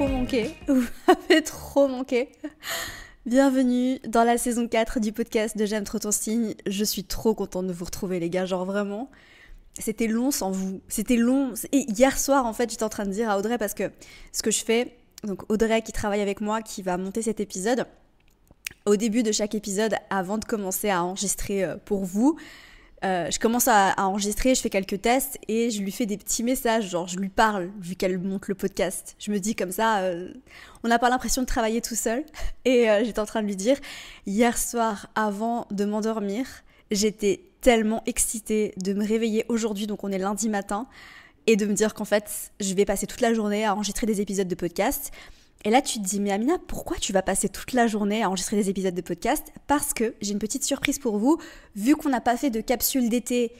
trop manqué. Vous m'avez trop manqué. Bienvenue dans la saison 4 du podcast de J'aime trop ton signe. Je suis trop contente de vous retrouver les gars, genre vraiment. C'était long sans vous. C'était long. Et hier soir en fait j'étais en train de dire à Audrey parce que ce que je fais, donc Audrey qui travaille avec moi, qui va monter cet épisode, au début de chaque épisode, avant de commencer à enregistrer pour vous, je commence à enregistrer, je fais quelques tests et je lui fais des petits messages, genre je lui parle vu qu'elle monte le podcast. Je me dis comme ça, on n'a pas l'impression de travailler tout seul. Et j'étais en train de lui dire, hier soir avant de m'endormir, j'étais tellement excitée de me réveiller aujourd'hui, donc on est lundi matin, et de me dire qu'en fait je vais passer toute la journée à enregistrer des épisodes de podcast. Et là, tu te dis, mais Amina, pourquoi tu vas passer toute la journée à enregistrer des épisodes de podcast ? Parce que j'ai une petite surprise pour vous. Vu qu'on n'a pas fait de capsule d'été,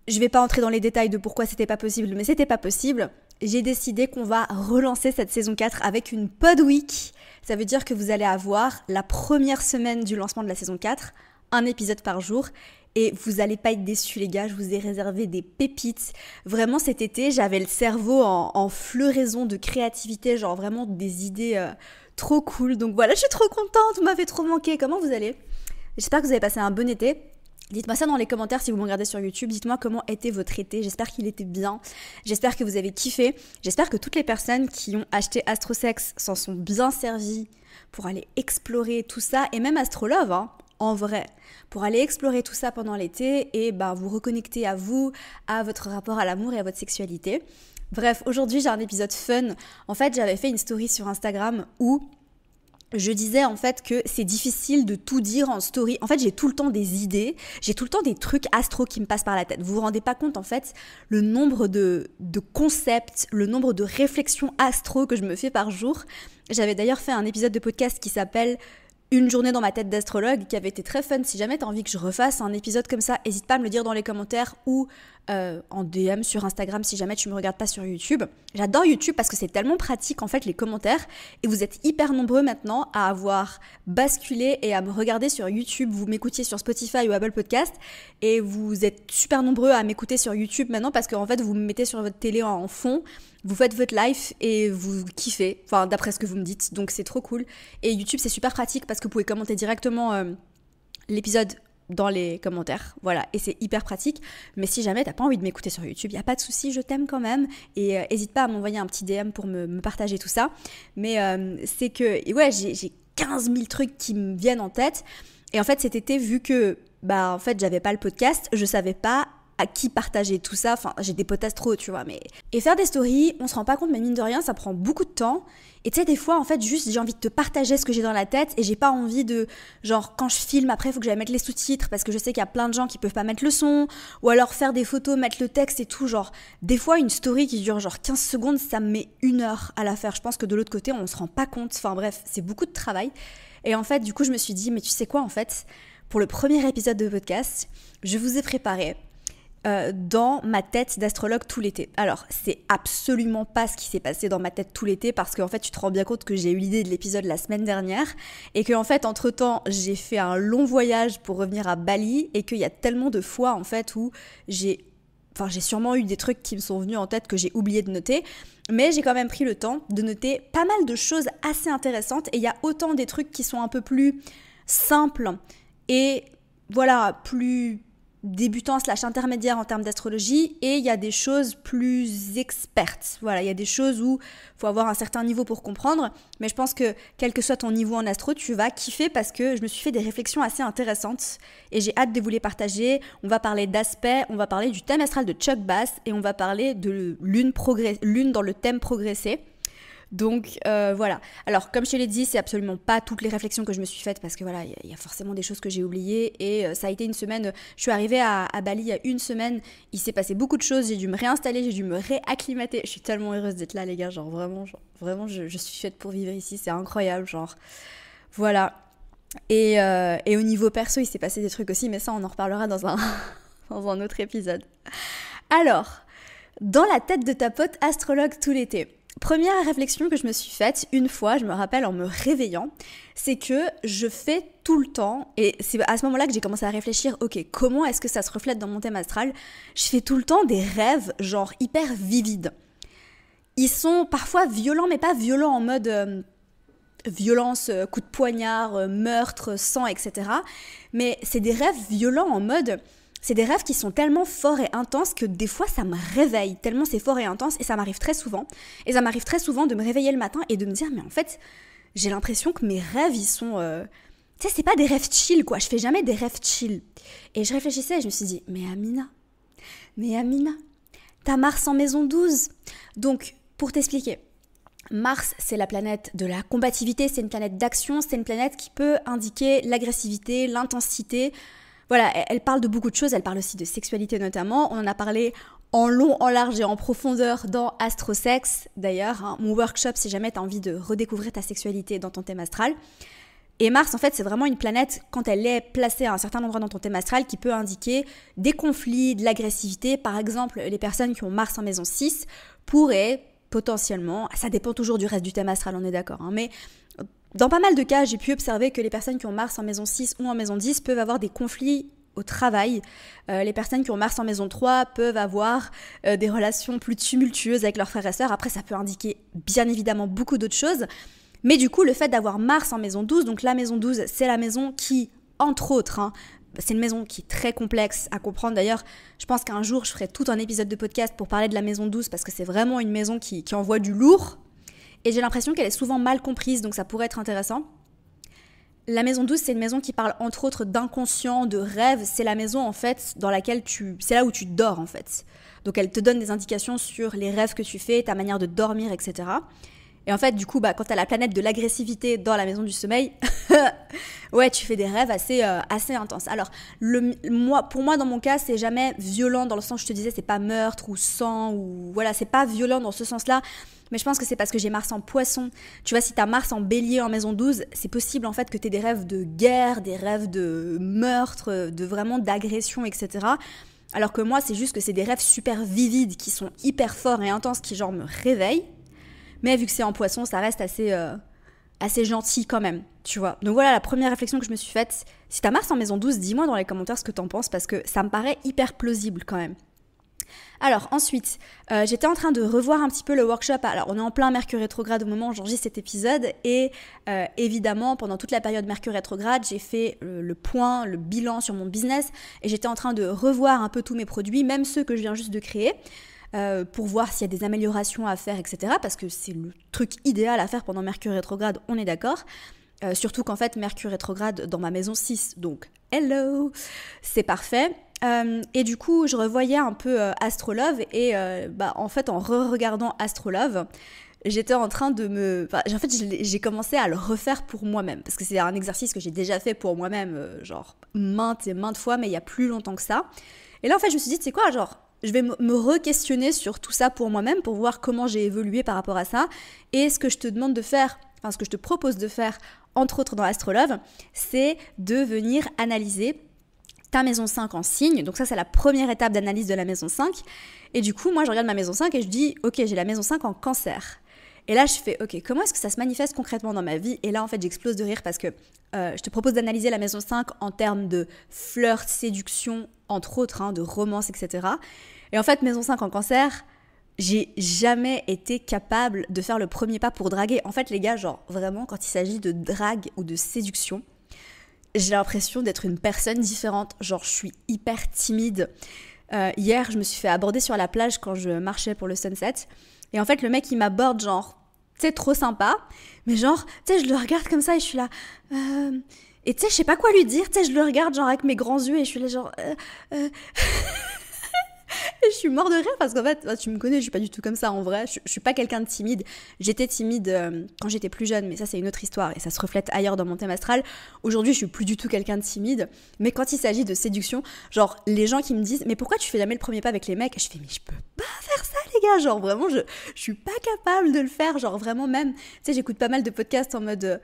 je vais pas entrer dans les détails de pourquoi c'était pas possible, mais c'était pas possible. J'ai décidé qu'on va relancer cette saison 4 avec une pod week. Ça veut dire que vous allez avoir la première semaine du lancement de la saison 4, un épisode par jour. Et vous allez pas être déçus les gars, je vous ai réservé des pépites. Vraiment cet été, j'avais le cerveau en floraison de créativité, genre vraiment des idées trop cool. Donc voilà, je suis trop contente, vous m'avez trop manqué. Comment vous allez ? J'espère que vous avez passé un bon été. Dites-moi ça dans les commentaires si vous me regardez sur YouTube. Dites-moi comment était votre été. J'espère qu'il était bien. J'espère que vous avez kiffé. J'espère que toutes les personnes qui ont acheté Astrosex s'en sont bien servies pour aller explorer tout ça. Et même Astrolove, hein. En vrai, pour aller explorer tout ça pendant l'été et vous reconnecter à vous, à votre rapport à l'amour et à votre sexualité. Bref, aujourd'hui j'ai un épisode fun. En fait, j'avais fait une story sur Instagram où je disais en fait que c'est difficile de tout dire en story. En fait, j'ai tout le temps des idées, j'ai tout le temps des trucs astro qui me passent par la tête. Vous vous rendez pas compte en fait le nombre de concepts, le nombre de réflexions astro que je me fais par jour. J'avais d'ailleurs fait un épisode de podcast qui s'appelle Une journée dans ma tête d'astrologue qui avait été très fun. Si jamais tu as envie que je refasse un épisode comme ça, n'hésite pas à me le dire dans les commentaires ou en DM sur Instagram si jamais tu me regardes pas sur YouTube. J'adore YouTube parce que c'est tellement pratique en fait les commentaires et vous êtes hyper nombreux maintenant à avoir basculé et à me regarder sur YouTube. Vous m'écoutiez sur Spotify ou Apple Podcast et vous êtes super nombreux à m'écouter sur YouTube maintenant parce qu'en fait vous me mettez sur votre télé en fond. Vous faites votre live et vous kiffez, enfin d'après ce que vous me dites, donc c'est trop cool. Et YouTube c'est super pratique parce que vous pouvez commenter directement l'épisode dans les commentaires, voilà, et c'est hyper pratique. Mais si jamais t'as pas envie de m'écouter sur YouTube, y a pas de souci, je t'aime quand même. Et hésite pas à m'envoyer un petit DM pour me partager tout ça. Mais c'est que, ouais, j'ai 15 000 trucs qui me viennent en tête. Et en fait cet été, vu que en fait j'avais pas le podcast, je savais pas à qui partager tout ça, enfin j'ai des potes astro tu vois, mais... Et faire des stories, on se rend pas compte mais mine de rien ça prend beaucoup de temps, et tu sais des fois en fait juste j'ai envie de te partager ce que j'ai dans la tête et j'ai pas envie de, genre quand je filme après faut que j'aille mettre les sous-titres parce que je sais qu'il y a plein de gens qui peuvent pas mettre le son, ou alors faire des photos, mettre le texte et tout, genre des fois une story qui dure genre 15 secondes ça me met 1 heure à la faire. Je pense que de l'autre côté on se rend pas compte, enfin bref c'est beaucoup de travail. Et en fait du coup je me suis dit mais tu sais quoi en fait, pour le premier épisode de podcast je vous ai préparé dans ma tête d'astrologue tout l'été. Alors, c'est absolument pas ce qui s'est passé dans ma tête tout l'été parce qu'en fait, tu te rends bien compte que j'ai eu l'idée de l'épisode la semaine dernière et qu'en fait, entre-temps, j'ai fait un long voyage pour revenir à Bali et qu'il y a tellement de fois, en fait, où j'ai sûrement eu des trucs qui me sont venus en tête que j'ai oublié de noter, mais j'ai quand même pris le temps de noter pas mal de choses assez intéressantes et il y a autant des trucs qui sont un peu plus simples et voilà, plus débutant / intermédiaire en termes d'astrologie, et il y a des choses plus expertes. Voilà, il y a des choses où il faut avoir un certain niveau pour comprendre, mais je pense que quel que soit ton niveau en astro, tu vas kiffer parce que je me suis fait des réflexions assez intéressantes et j'ai hâte de vous les partager. On va parler d'aspect, on va parler du thème astral de Chuck Bass et on va parler de lune dans le thème progressé. Donc voilà. Alors comme je te l'ai dit, c'est absolument pas toutes les réflexions que je me suis faites parce que voilà, il y a forcément des choses que j'ai oubliées et ça a été une semaine. Je suis arrivée à Bali il y a 1 semaine, il s'est passé beaucoup de choses, j'ai dû me réinstaller, j'ai dû me réacclimater. Je suis tellement heureuse d'être là les gars, genre vraiment je suis faite pour vivre ici, c'est incroyable, genre voilà. Et au niveau perso, il s'est passé des trucs aussi, mais ça on en reparlera dans un autre épisode. Alors, dans la tête de ta pote astrologue tout l'été. Première réflexion que je me suis faite une fois, je me rappelle en me réveillant, c'est que je fais tout le temps, et c'est à ce moment-là que j'ai commencé à réfléchir, ok, comment est-ce que ça se reflète dans mon thème astral ? Je fais tout le temps des rêves genre hyper vivides. ils sont parfois violents, mais pas violents en mode violence, coup de poignard, meurtre, sang, etc. Mais c'est des rêves violents en mode... C'est des rêves qui sont tellement forts et intenses que des fois ça me réveille, tellement c'est fort et intense, et ça m'arrive très souvent. Et ça m'arrive très souvent de me réveiller le matin et de me dire, mais en fait, j'ai l'impression que mes rêves, ils sont... Tu sais, c'est pas des rêves chill, quoi. Je fais jamais des rêves chill. Et je réfléchissais et je me suis dit, mais Amina, t'as Mars en maison 12. Donc, pour t'expliquer, Mars, c'est la planète de la combativité, c'est une planète d'action, c'est une planète qui peut indiquer l'agressivité, l'intensité. Voilà, elle parle de beaucoup de choses, elle parle aussi de sexualité notamment. On en a parlé en long, en large et en profondeur dans Astrosex. D'ailleurs, hein, mon workshop, si jamais tu as envie de redécouvrir ta sexualité dans ton thème astral. Et Mars, en fait, c'est vraiment une planète, quand elle est placée à un certain endroit dans ton thème astral, qui peut indiquer des conflits, de l'agressivité. Par exemple, les personnes qui ont Mars en maison 6 pourraient potentiellement, ça dépend toujours du reste du thème astral, on est d'accord, hein, mais... Dans pas mal de cas, j'ai pu observer que les personnes qui ont Mars en maison 6 ou en maison 10 peuvent avoir des conflits au travail. Les personnes qui ont Mars en maison 3 peuvent avoir des relations plus tumultueuses avec leurs frères et sœurs. Après, ça peut indiquer bien évidemment beaucoup d'autres choses. Mais du coup, le fait d'avoir Mars en maison 12, donc la maison 12, c'est la maison qui, entre autres, hein, c'est une maison qui est très complexe à comprendre. D'ailleurs, je pense qu'un jour, je ferai tout un épisode de podcast pour parler de la maison 12 parce que c'est vraiment une maison qui envoie du lourd. Et j'ai l'impression qu'elle est souvent mal comprise, donc ça pourrait être intéressant. La maison 12, c'est une maison qui parle entre autres d'inconscient, de rêve. C'est la maison en fait dans laquelle c'est là où tu dors en fait. Donc elle te donne des indications sur les rêves que tu fais, ta manière de dormir, etc. Et en fait, du coup, quand t'as la planète de l'agressivité dans la maison du sommeil, ouais, tu fais des rêves assez intenses. Alors, pour moi, dans mon cas, c'est jamais violent dans le sens, je te disais, c'est pas meurtre ou sang, ou voilà, c'est pas violent dans ce sens-là. Mais je pense que c'est parce que j'ai Mars en poisson. Tu vois, si t'as Mars en bélier en maison 12, c'est possible en fait que t'aies des rêves de guerre, des rêves de meurtre, de vraiment d'agression, etc. Alors que moi, c'est juste que c'est des rêves super vivides, qui sont hyper forts et intenses, qui genre me réveillent. Mais vu que c'est en poisson, ça reste assez gentil quand même, tu vois. Donc voilà la première réflexion que je me suis faite. Si t'as Mars en maison 12, dis-moi dans les commentaires ce que t'en penses, parce que ça me paraît hyper plausible quand même. Alors ensuite, j'étais en train de revoir un petit peu le workshop. Alors on est en plein Mercure rétrograde au moment où j'enregistre cet épisode. Et évidemment, pendant toute la période Mercure rétrograde, j'ai fait le point, le bilan sur mon business. Et j'étais en train de revoir un peu tous mes produits, même ceux que je viens juste de créer. Pour voir s'il y a des améliorations à faire, etc. Parce que c'est le truc idéal à faire pendant Mercure rétrograde, on est d'accord. Surtout qu'en fait, Mercure rétrograde dans ma maison 6, donc hello, c'est parfait. Et du coup, je revoyais un peu Astrolove et en fait, en re-regardant Astrolove, j'étais en train de en fait, j'ai commencé à le refaire pour moi-même parce que c'est un exercice que j'ai déjà fait pour moi-même, genre maintes et maintes fois, mais il y a plus longtemps que ça. Et là, en fait, je me suis dit, tu sais quoi, genre, je vais me re-questionner sur tout ça pour moi-même pour voir comment j'ai évolué par rapport à ça. Et ce que je te demande de faire, enfin ce que je te propose de faire, entre autres dans Astrolove, c'est de venir analyser ta maison 5 en signe. Donc ça, c'est la première étape d'analyse de la maison 5. Et du coup, moi, je regarde ma maison 5 et je dis, ok, j'ai la maison 5 en cancer. Et là, je fais, ok, comment est-ce que ça se manifeste concrètement dans ma vie? Et là, en fait, j'explose de rire parce que je te propose d'analyser la maison 5 en termes de flirt, séduction, entre autres, hein, de romance, etc. Et en fait, maison 5 en cancer, j'ai jamais été capable de faire le premier pas pour draguer. En fait, les gars, genre, vraiment, quand il s'agit de drague ou de séduction, j'ai l'impression d'être une personne différente. Genre, je suis hyper timide. Hier, je me suis fait aborder sur la plage quand je marchais pour le sunset. Et en fait, le mec, il m'aborde genre, tu sais, trop sympa. Mais genre, tu sais, je le regarde comme ça et je suis là... Et tu sais, je sais pas quoi lui dire. Tu sais, je le regarde genre avec mes grands yeux et je suis là genre... Et je suis mort de rire parce qu'en fait, tu me connais, je suis pas du tout comme ça en vrai. Je suis pas quelqu'un de timide. J'étais timide quand j'étais plus jeune, mais ça c'est une autre histoire et ça se reflète ailleurs dans mon thème astral. Aujourd'hui, je suis plus du tout quelqu'un de timide. Mais quand il s'agit de séduction, genre les gens qui me disent mais pourquoi tu fais jamais le premier pas avec les mecs? Je fais mais je peux pas faire ça les gars. Genre vraiment, je suis pas capable de le faire. Genre vraiment même, tu sais, j'écoute pas mal de podcasts en mode...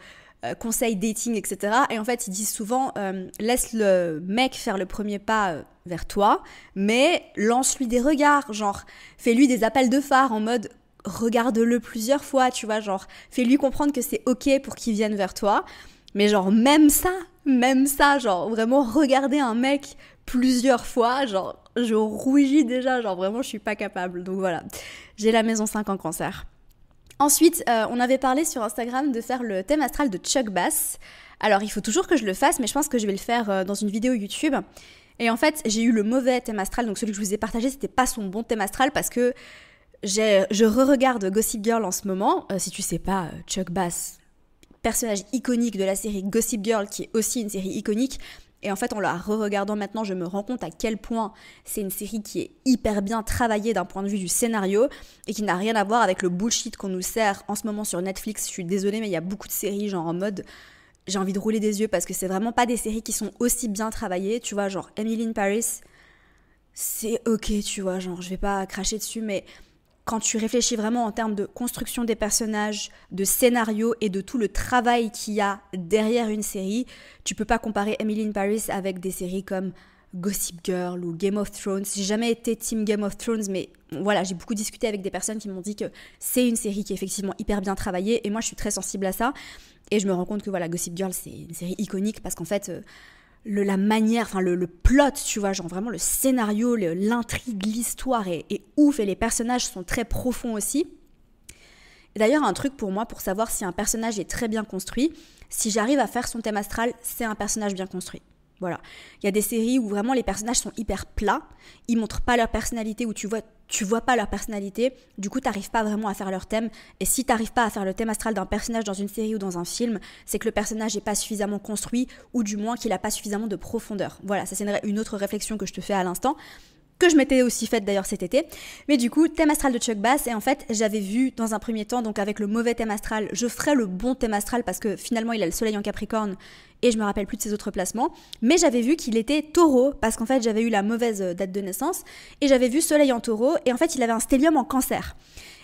conseils dating, etc. Et en fait, ils disent souvent laisse le mec faire le premier pas vers toi, mais lance-lui des regards, genre fais-lui des appels de phare en mode regarde-le plusieurs fois, tu vois, genre fais-lui comprendre que c'est ok pour qu'il vienne vers toi. Mais genre même ça, genre vraiment regarder un mec plusieurs fois, genre je rougis déjà, genre vraiment je suis pas capable. Donc voilà, j'ai la maison 5 en cancer. Ensuite, on avait parlé sur Instagram de faire le thème astral de Chuck Bass. Alors, il faut toujours que je le fasse, mais je pense que je vais le faire dans une vidéo YouTube. Et en fait, j'ai eu le mauvais thème astral, donc celui que je vous ai partagé, c'était pas son bon thème astral parce que je re-regarde Gossip Girl en ce moment. Si tu sais pas, Chuck Bass, personnage iconique de la série Gossip Girl, qui est aussi une série iconique. Et en fait, en la re-regardant maintenant, je me rends compte à quel point c'est une série qui est hyper bien travaillée d'un point de vue du scénario et qui n'a rien à voir avec le bullshit qu'on nous sert en ce moment sur Netflix. Je suis désolée, mais il y a beaucoup de séries genre en mode j'ai envie de rouler des yeux parce que c'est vraiment pas des séries qui sont aussi bien travaillées. Tu vois, genre Emily in Paris, c'est ok, tu vois, genre je vais pas cracher dessus, mais quand tu réfléchis vraiment en termes de construction des personnages, de scénario et de tout le travail qu'il y a derrière une série, tu peux pas comparer Emily in Paris avec des séries comme Gossip Girl ou Game of Thrones. J'ai jamais été team Game of Thrones, mais voilà, j'ai beaucoup discuté avec des personnes qui m'ont dit que c'est une série qui est effectivement hyper bien travaillée et moi je suis très sensible à ça. Et je me rends compte que voilà, Gossip Girl c'est une série iconique parce qu'en fait la manière, enfin le plot, tu vois, genre vraiment le scénario, l'intrigue, l'histoire est ouf et les personnages sont très profonds aussi. Et d'ailleurs, un truc pour moi, pour savoir si un personnage est très bien construit, si j'arrive à faire son thème astral, c'est un personnage bien construit. Voilà. Il y a des séries où vraiment les personnages sont hyper plats, ils montrent pas leur personnalité, où tu vois pas leur personnalité, du coup t'arrives pas vraiment à faire leur thème, et si t'arrives pas à faire le thème astral d'un personnage dans une série ou dans un film, c'est que le personnage est pas suffisamment construit, ou du moins qu'il a pas suffisamment de profondeur. Voilà, ça c'est une autre réflexion que je te fais à l'instant, que je m'étais aussi faite d'ailleurs cet été. Mais du coup, thème astral de Chuck Bass, et en fait, j'avais vu dans un premier temps, donc avec le mauvais thème astral, je ferais le bon thème astral parce que finalement, il a le soleil en Capricorne et je me rappelle plus de ses autres placements. Mais j'avais vu qu'il était taureau parce qu'en fait, j'avais eu la mauvaise date de naissance et j'avais vu soleil en taureau et en fait, il avait un stellium en cancer.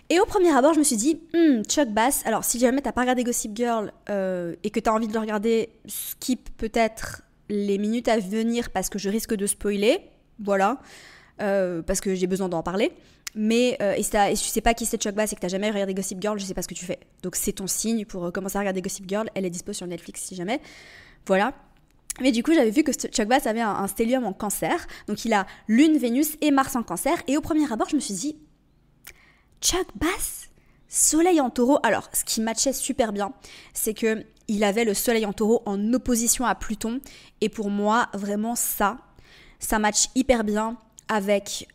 Et au premier abord, je me suis dit, Chuck Bass, alors si jamais t'as pas regardé Gossip Girl et que t'as envie de le regarder, skip peut-être les minutes à venir parce que je risque de spoiler, voilà. Parce que j'ai besoin d'en parler. Mais et si tu sais pas qui c'est Chuck Bass et que t'as jamais regardé Gossip Girl, je sais pas ce que tu fais. Donc c'est ton signe pour commencer à regarder Gossip Girl. Elle est dispo sur Netflix si jamais. Voilà. Mais du coup, j'avais vu que Chuck Bass avait un stellium en cancer. Donc il a Lune, Vénus et Mars en cancer. Et au premier abord, je me suis dit, Chuck Bass, soleil en taureau. Alors, ce qui matchait super bien, c'est que il avait le soleil en taureau en opposition à Pluton. Et pour moi, vraiment ça match hyper bien avec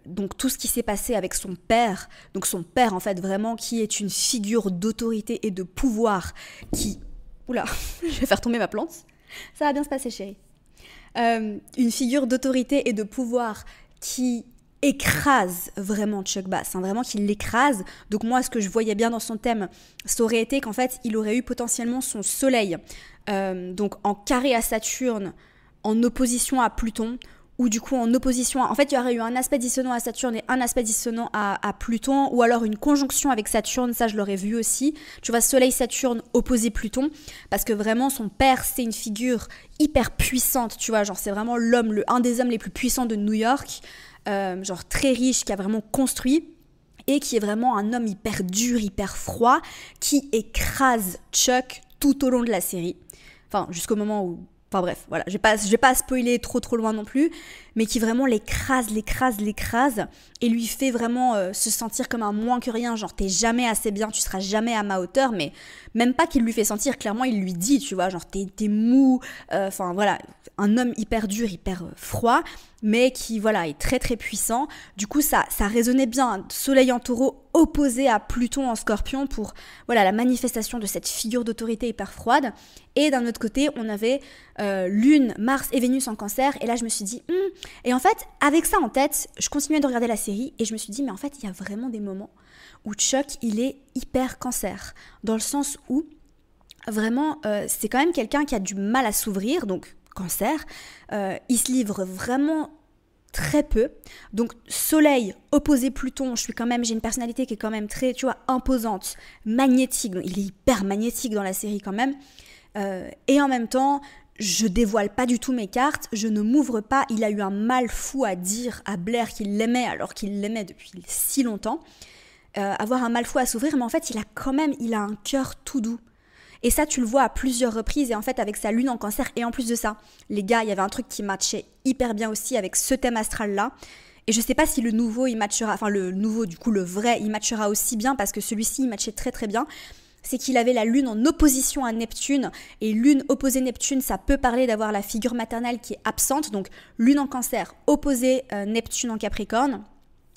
donc tout ce qui s'est passé avec son père. Donc son père en fait vraiment qui est une figure d'autorité et de pouvoir qui... Oula, je vais faire tomber ma plante. Ça va bien se passer chérie. Une figure d'autorité et de pouvoir qui écrase vraiment Chuck Bass, hein, vraiment qui l'écrase. Donc moi ce que je voyais bien dans son thème, ça aurait été qu'en fait il aurait eu potentiellement son soleil donc en carré à Saturne, en opposition à Pluton, ou du coup en opposition en fait il y aurait eu un aspect dissonant à Saturne et un aspect dissonant à Pluton, ou alors une conjonction avec Saturne, ça je l'aurais vu aussi, tu vois, Soleil Saturne opposé Pluton, parce que vraiment son père c'est une figure hyper puissante, tu vois, genre c'est vraiment un des hommes les plus puissants de New York, genre très riche, qui a vraiment construit, et qui est vraiment un homme hyper dur, hyper froid, qui écrase Chuck tout au long de la série, enfin jusqu'au moment où... Enfin bref, voilà, je vais pas spoiler trop loin non plus, mais qui vraiment l'écrase, et lui fait vraiment se sentir comme un moins que rien, genre t'es jamais assez bien, tu seras jamais à ma hauteur, mais même pas qu'il lui fait sentir, clairement il lui dit, tu vois, genre t'es mou, enfin voilà, un homme hyper dur, hyper froid, mais qui voilà est très puissant. Du coup ça résonnait bien, Soleil en taureau opposé à Pluton en Scorpion pour voilà la manifestation de cette figure d'autorité hyper froide. Et d'un autre côté on avait Lune, Mars et Vénus en Cancer, et là je me suis dit et en fait avec ça en tête je continuais de regarder la série et je me suis dit mais en fait il y a vraiment des moments où Chuck il est hyper Cancer, dans le sens où vraiment c'est quand même quelqu'un qui a du mal à s'ouvrir, donc Cancer, il se livre vraiment très peu. Donc Soleil opposé Pluton, j'ai une personnalité qui est quand même très, tu vois, imposante, magnétique. Donc, il est hyper magnétique dans la série quand même. Et en même temps, je dévoile pas du tout mes cartes, je ne m'ouvre pas. Il a eu un mal fou à dire à Blair qu'il l'aimait alors qu'il l'aimait depuis si longtemps. Avoir un mal fou à s'ouvrir, mais en fait, il a un cœur tout doux. Et ça, tu le vois à plusieurs reprises, et en fait, avec sa lune en Cancer, et en plus de ça, les gars, il y avait un truc qui matchait hyper bien aussi avec ce thème astral-là, Et je sais pas si le nouveau, il matchera, enfin le nouveau, du coup le vrai, il matchera aussi bien, parce que celui-ci, il matchait très très bien. C'est qu'il avait la lune en opposition à Neptune, et lune opposée Neptune, ça peut parler d'avoir la figure maternelle qui est absente, donc lune en Cancer, opposée Neptune en Capricorne,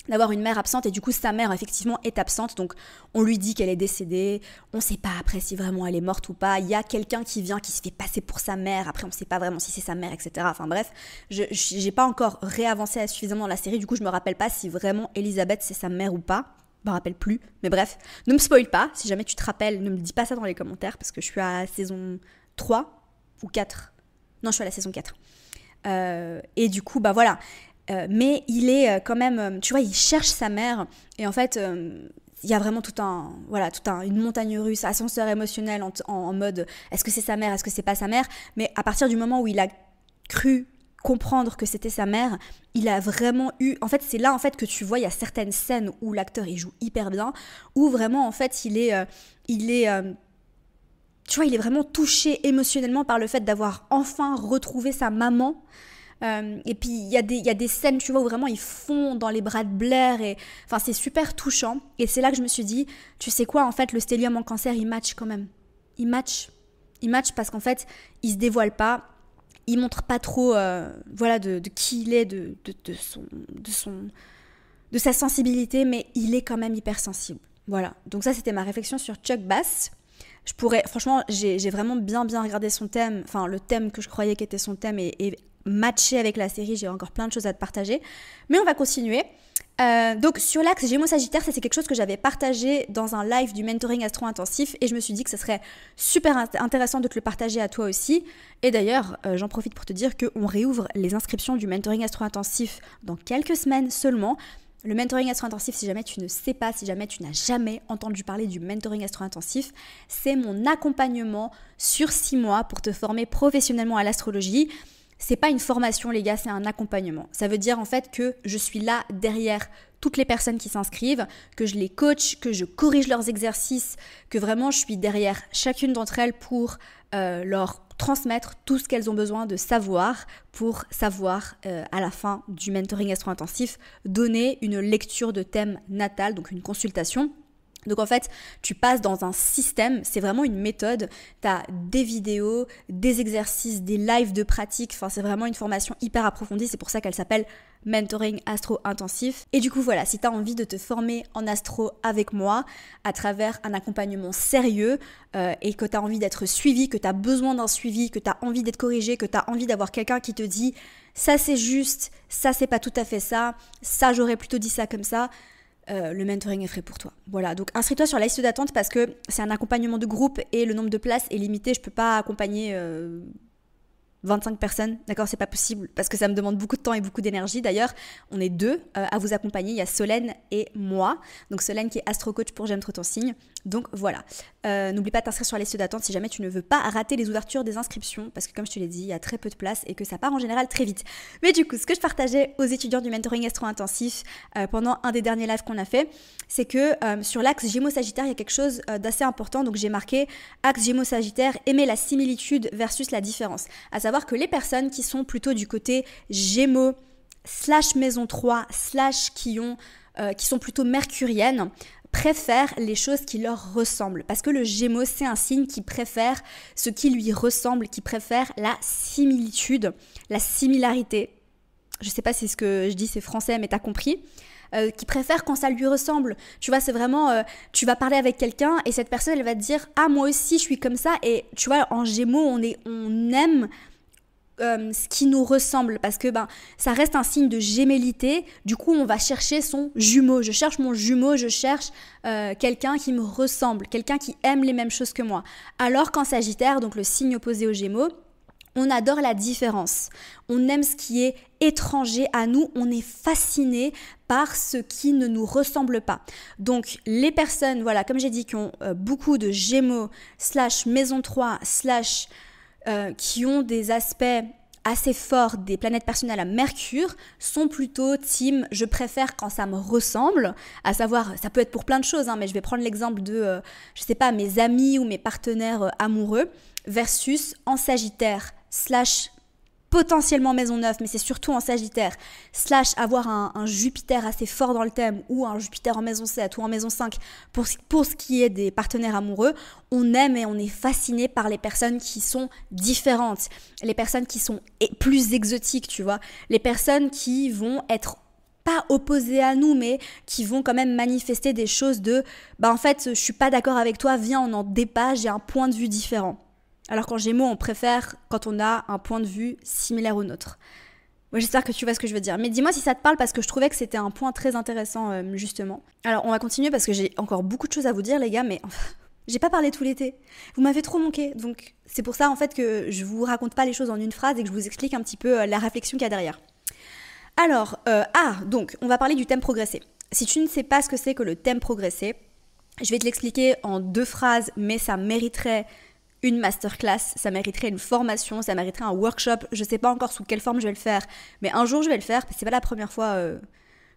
d'avoir une mère absente, et du coup sa mère effectivement est absente, donc on lui dit qu'elle est décédée, on ne sait pas après si vraiment elle est morte ou pas, il y a quelqu'un qui vient qui se fait passer pour sa mère, après on ne sait pas vraiment si c'est sa mère, etc. Enfin bref, j'ai pas encore réavancé suffisamment dans la série, du coup je me rappelle pas si vraiment Elisabeth c'est sa mère ou pas, je me rappelle plus, mais bref, ne me spoil pas, si jamais tu te rappelles, ne me dis pas ça dans les commentaires, parce que je suis à la saison 3 ou 4, non je suis à la saison 4, et du coup bah voilà. Mais il est quand même, tu vois, il cherche sa mère, et en fait, il y a vraiment une montagne russe, ascenseur émotionnel en mode, est-ce que c'est sa mère, est-ce que c'est pas sa mère? Mais à partir du moment où il a cru comprendre que c'était sa mère, il a vraiment eu, en fait, c'est là en fait que tu vois, il y a certaines scènes où l'acteur il joue hyper bien, où vraiment en fait il est tu vois, il est vraiment touché émotionnellement par le fait d'avoir enfin retrouvé sa maman. Et puis il y a des scènes, tu vois, où vraiment ils fondent dans les bras de Blair, et enfin c'est super touchant. Et c'est là que je me suis dit, tu sais quoi, en fait le stellium en Cancer il match quand même, il match parce qu'en fait il se dévoile pas, il montre pas trop de qui il est, de sa sensibilité, mais il est quand même hypersensible. Voilà, donc ça c'était ma réflexion sur Chuck Bass. Franchement, j'ai vraiment bien regardé son thème, enfin le thème que je croyais qu'était son thème, et matché avec la série. J'ai encore plein de choses à te partager, mais on va continuer. Donc sur l'axe Gémeaux-Sagittaire, ça c'est quelque chose que j'avais partagé dans un live du mentoring astro-intensif, et je me suis dit que ce serait super intéressant de te le partager à toi aussi. Et d'ailleurs, j'en profite pour te dire qu'on réouvre les inscriptions du mentoring astro-intensif dans quelques semaines seulement. Le mentoring astro-intensif, si jamais tu ne sais pas, si jamais tu n'as jamais entendu parler du mentoring astro-intensif, c'est mon accompagnement sur 6 mois pour te former professionnellement à l'astrologie. C'est pas une formation, les gars, c'est un accompagnement. Ça veut dire en fait que je suis là derrière toutes les personnes qui s'inscrivent, que je les coach, que je corrige leurs exercices, que vraiment je suis derrière chacune d'entre elles pour leur transmettre tout ce qu'elles ont besoin de savoir pour savoir à la fin du mentoring astro-intensif donner une lecture de thème natal, donc une consultation. Donc en fait, tu passes dans un système, c'est vraiment une méthode, tu as des vidéos, des exercices, des lives de pratique, enfin c'est vraiment une formation hyper approfondie, c'est pour ça qu'elle s'appelle Mentoring Astro Intensif. Et du coup voilà, si tu as envie de te former en astro avec moi à travers un accompagnement sérieux et que tu as envie d'être suivi, que tu as besoin d'un suivi, que tu as envie d'être corrigé, que tu as envie d'avoir quelqu'un qui te dit ça c'est juste, ça c'est pas tout à fait ça j'aurais plutôt dit ça comme ça, le mentoring est fait pour toi. Voilà, donc inscris-toi sur la liste d'attente parce que c'est un accompagnement de groupe et le nombre de places est limité. Je peux pas accompagner 25 personnes, d'accord, c'est pas possible parce que ça me demande beaucoup de temps et beaucoup d'énergie. D'ailleurs, on est 2 à vous accompagner, il y a Solène et moi. Donc Solène qui est astro-coach pour J'aime trop ton signe. Donc voilà, n'oublie pas de t'inscrire sur la liste d'attente si jamais tu ne veux pas rater les ouvertures des inscriptions parce que comme je te l'ai dit, il y a très peu de place et que ça part en général très vite. Mais du coup, ce que je partageais aux étudiants du mentoring astro-intensif pendant un des derniers lives qu'on a fait, c'est que sur l'axe Gémeaux-Sagittaire, il y a quelque chose d'assez important. Donc j'ai marqué axe Gémeaux-Sagittaire, aimer la similitude versus la différence. À savoir que les personnes qui sont plutôt du côté Gémeaux / maison 3 / qui sont plutôt mercuriennes préfèrent les choses qui leur ressemblent. Parce que le Gémeaux, c'est un signe qui préfère ce qui lui ressemble, qui préfère la similitude, la similarité. Je sais pas si ce que je dis c'est français, mais t'as compris. Qui préfère quand ça lui ressemble. Tu vois, c'est vraiment, tu vas parler avec quelqu'un et cette personne, elle va te dire « Ah, moi aussi, je suis comme ça ». Et tu vois, en Gémeaux, on aime ce qui nous ressemble parce que ça reste un signe de gémellité. Du coup, on va chercher son jumeau. Je cherche mon jumeau, je cherche quelqu'un qui me ressemble, quelqu'un qui aime les mêmes choses que moi. Alors qu'en Sagittaire, donc le signe opposé aux Gémeaux, on adore la différence. On aime ce qui est étranger à nous. On est fasciné par ce qui ne nous ressemble pas. Donc, les personnes, voilà, comme j'ai dit, qui ont beaucoup de Gémeaux / maison 3 / qui ont des aspects assez forts des planètes personnelles à Mercure sont plutôt team je préfère quand ça me ressemble, à savoir ça peut être pour plein de choses mais je vais prendre l'exemple de je sais pas, mes amis ou mes partenaires amoureux versus en Sagittaire / potentiellement maison 9, mais c'est surtout en Sagittaire, / avoir un Jupiter assez fort dans le thème, ou un Jupiter en maison 7 ou en maison 5, pour ce qui est des partenaires amoureux, on aime et on est fasciné par les personnes qui sont différentes, les personnes qui sont plus exotiques, tu vois, les personnes qui vont être pas opposés à nous, mais qui vont quand même manifester des choses de en fait, je suis pas d'accord avec toi, viens, on en débat, j'ai un point de vue différent. Alors qu'en Gémeaux, on préfère quand on a un point de vue similaire au nôtre. Ouais, j'espère que tu vois ce que je veux dire. Mais dis-moi si ça te parle, parce que je trouvais que c'était un point très intéressant, justement. Alors, on va continuer parce que j'ai encore beaucoup de choses à vous dire, les gars, mais j'ai pas parlé tout l'été. Vous m'avez trop manqué, donc c'est pour ça, en fait, que je vous raconte pas les choses en une phrase et que je vous explique un petit peu la réflexion qu'il y a derrière. Alors, donc, on va parler du thème progressé. Si tu ne sais pas ce que c'est que le thème progressé, je vais te l'expliquer en 2 phrases, mais ça mériterait une masterclass, ça mériterait une formation, ça mériterait un workshop. Je sais pas encore sous quelle forme je vais le faire, mais un jour je vais le faire, c'est pas la première fois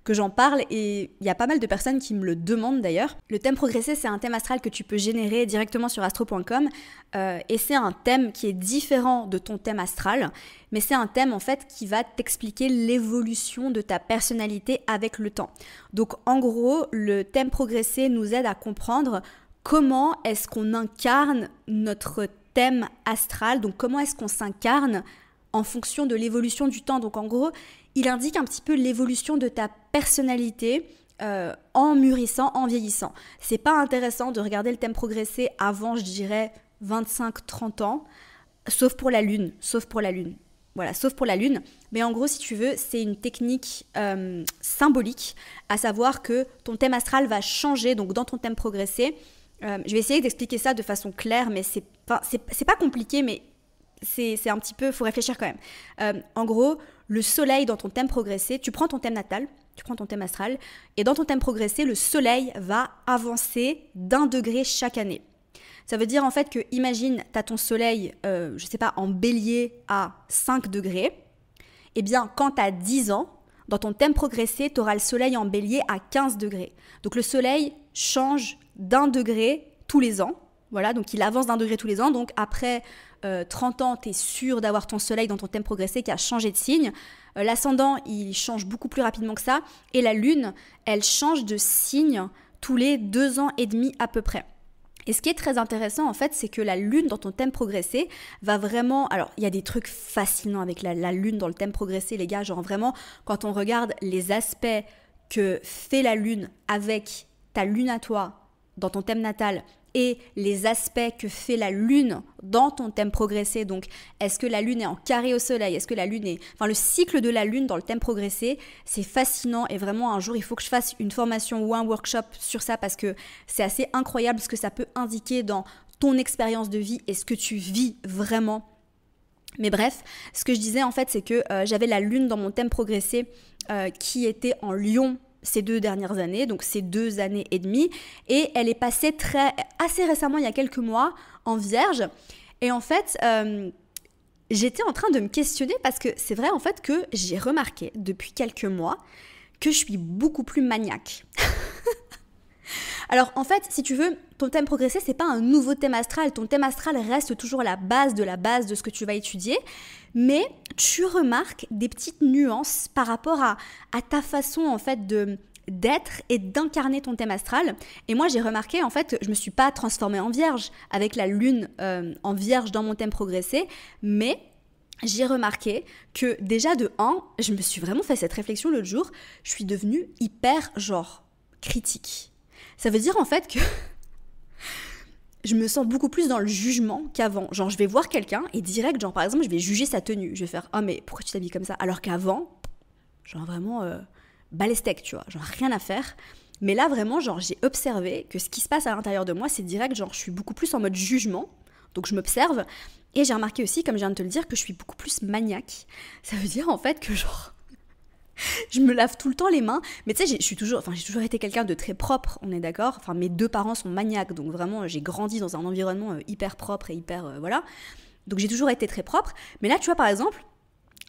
que j'en parle et il y a pas mal de personnes qui me le demandent d'ailleurs. Le thème progressé, c'est un thème astral que tu peux générer directement sur astro.com et c'est un thème qui est différent de ton thème astral, mais c'est un thème en fait qui va t'expliquer l'évolution de ta personnalité avec le temps. Donc en gros, le thème progressé nous aide à comprendre comment est-ce qu'on incarne notre thème astral, donc comment est-ce qu'on s'incarne en fonction de l'évolution du temps. Donc en gros, il indique un petit peu l'évolution de ta personnalité en mûrissant, en vieillissant. C'est pas intéressant de regarder le thème progressé avant, je dirais, 25-30 ans, sauf pour la lune. Voilà, sauf pour la lune. Mais en gros, si tu veux, c'est une technique symbolique, à savoir que ton thème astral va changer. Donc dans ton thème progressé, je vais essayer d'expliquer ça de façon claire, mais c'est pas compliqué, mais c'est un petit peu, faut réfléchir quand même. En gros, le soleil dans ton thème progressé, tu prends ton thème natal, tu prends ton thème astral, et dans ton thème progressé, le soleil va avancer d'1 degré chaque année. Ça veut dire en fait que, imagine, tu as ton soleil, je sais pas, en bélier à 5 degrés, et bien quand tu as 10 ans, dans ton thème progressé, tu auras le soleil en bélier à 15 degrés. Donc le soleil change d'1 degré tous les ans. Voilà, donc il avance d'1 degré tous les ans. Donc après 30 ans, tu es sûr d'avoir ton soleil dans ton thème progressé qui a changé de signe. L'ascendant, il change beaucoup plus rapidement que ça. Et la lune, elle change de signe tous les 2 ans et demi à peu près. Et ce qui est très intéressant, en fait, c'est que la lune dans ton thème progressé va vraiment... Alors, il y a des trucs fascinants avec la lune dans le thème progressé, les gars. Genre vraiment, quand on regarde les aspects que fait la lune avec ta lune à toi dans ton thème natal et les aspects que fait la lune dans ton thème progressé. Donc, est-ce que la lune est en carré au soleil? Est-ce que la lune est... Enfin, le cycle de la lune dans le thème progressé, c'est fascinant. Et vraiment, un jour, il faut que je fasse une formation ou un workshop sur ça parce que c'est assez incroyable ce que ça peut indiquer dans ton expérience de vie et ce que tu vis vraiment. Mais bref, ce que je disais, en fait, c'est que j'avais la lune dans mon thème progressé qui était en Lion ces 2 dernières années, donc ces 2 années et demie, et elle est passée assez récemment, il y a quelques mois, en Vierge. Et en fait, j'étais en train de me questionner parce que c'est vrai en fait que j'ai remarqué depuis quelques mois que je suis beaucoup plus maniaque. Alors en fait, si tu veux, ton thème progressé, c'est pas un nouveau thème astral. Ton thème astral reste toujours la base de ce que tu vas étudier, mais tu remarques des petites nuances par rapport à ta façon en fait d'être et d'incarner ton thème astral. Et moi, j'ai remarqué, en fait, je me suis pas transformée en vierge avec la lune en vierge dans mon thème progressé, mais j'ai remarqué que déjà de 1, je me suis vraiment fait cette réflexion l'autre jour, je suis devenue hyper genre critique. Ça veut dire en fait que je me sens beaucoup plus dans le jugement qu'avant. Genre, je vais voir quelqu'un et direct, genre par exemple, je vais juger sa tenue. Je vais faire « Ah mais pourquoi tu t'habilles comme ça ?» Alors qu'avant, genre vraiment balèstec, tu vois, genre rien à faire. Mais là vraiment, genre j'ai observé que ce qui se passe à l'intérieur de moi, c'est direct, genre je suis beaucoup plus en mode jugement. Donc je m'observe et j'ai remarqué aussi, comme je viens de te le dire, que je suis beaucoup plus maniaque. Ça veut dire en fait que genre... je me lave tout le temps les mains, mais tu sais, j'ai toujours été quelqu'un de très propre, on est d'accord. Enfin, mes 2 parents sont maniaques, donc vraiment, j'ai grandi dans un environnement hyper propre et hyper, voilà. Donc j'ai toujours été très propre. Mais là, tu vois, par exemple,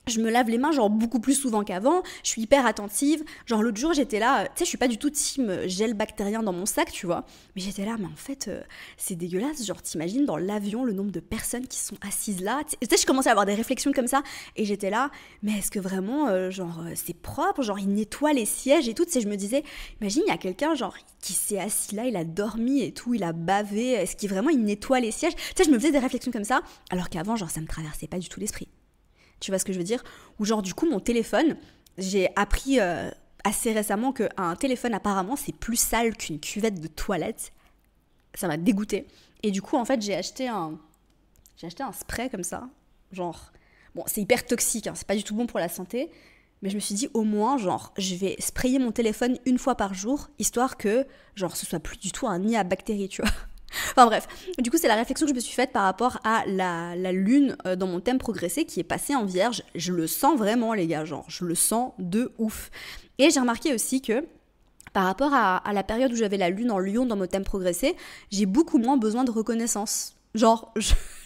je me lave les mains genre beaucoup plus souvent qu'avant, je suis hyper attentive. Genre l'autre jour j'étais là, tu sais je suis pas du tout team gel bactérien dans mon sac tu vois, mais j'étais là mais en fait c'est dégueulasse, genre t'imagines dans l'avion le nombre de personnes qui sont assises là, tu sais je commençais à avoir des réflexions comme ça et j'étais là mais est-ce que vraiment c'est propre, genre ils nettoient les sièges et tout, tu sais je me disais imagine il y a quelqu'un genre qui s'est assis là, il a dormi et tout, il a bavé, est-ce qu'il vraiment il nettoie les sièges, tu sais je me faisais des réflexions comme ça alors qu'avant genre ça me traversait pas du tout l'esprit. Tu vois ce que je veux dire? Ou genre du coup mon téléphone, j'ai appris assez récemment qu'un téléphone apparemment c'est plus sale qu'une cuvette de toilette. Ça m'a dégoûtée. Et du coup en fait j'ai acheté un spray comme ça. Genre, bon c'est hyper toxique, hein, c'est pas du tout bon pour la santé. Mais je me suis dit au moins genre je vais sprayer mon téléphone une fois par jour, histoire que genre ce soit plus du tout un nid à bactéries, tu vois. Enfin bref, du coup c'est la réflexion que je me suis faite par rapport à la lune dans mon thème progressé qui est passée en vierge. Je le sens vraiment les gars, genre je le sens de ouf. Et j'ai remarqué aussi que par rapport à la période où j'avais la lune en lion dans mon thème progressé, j'ai beaucoup moins besoin de reconnaissance. Genre,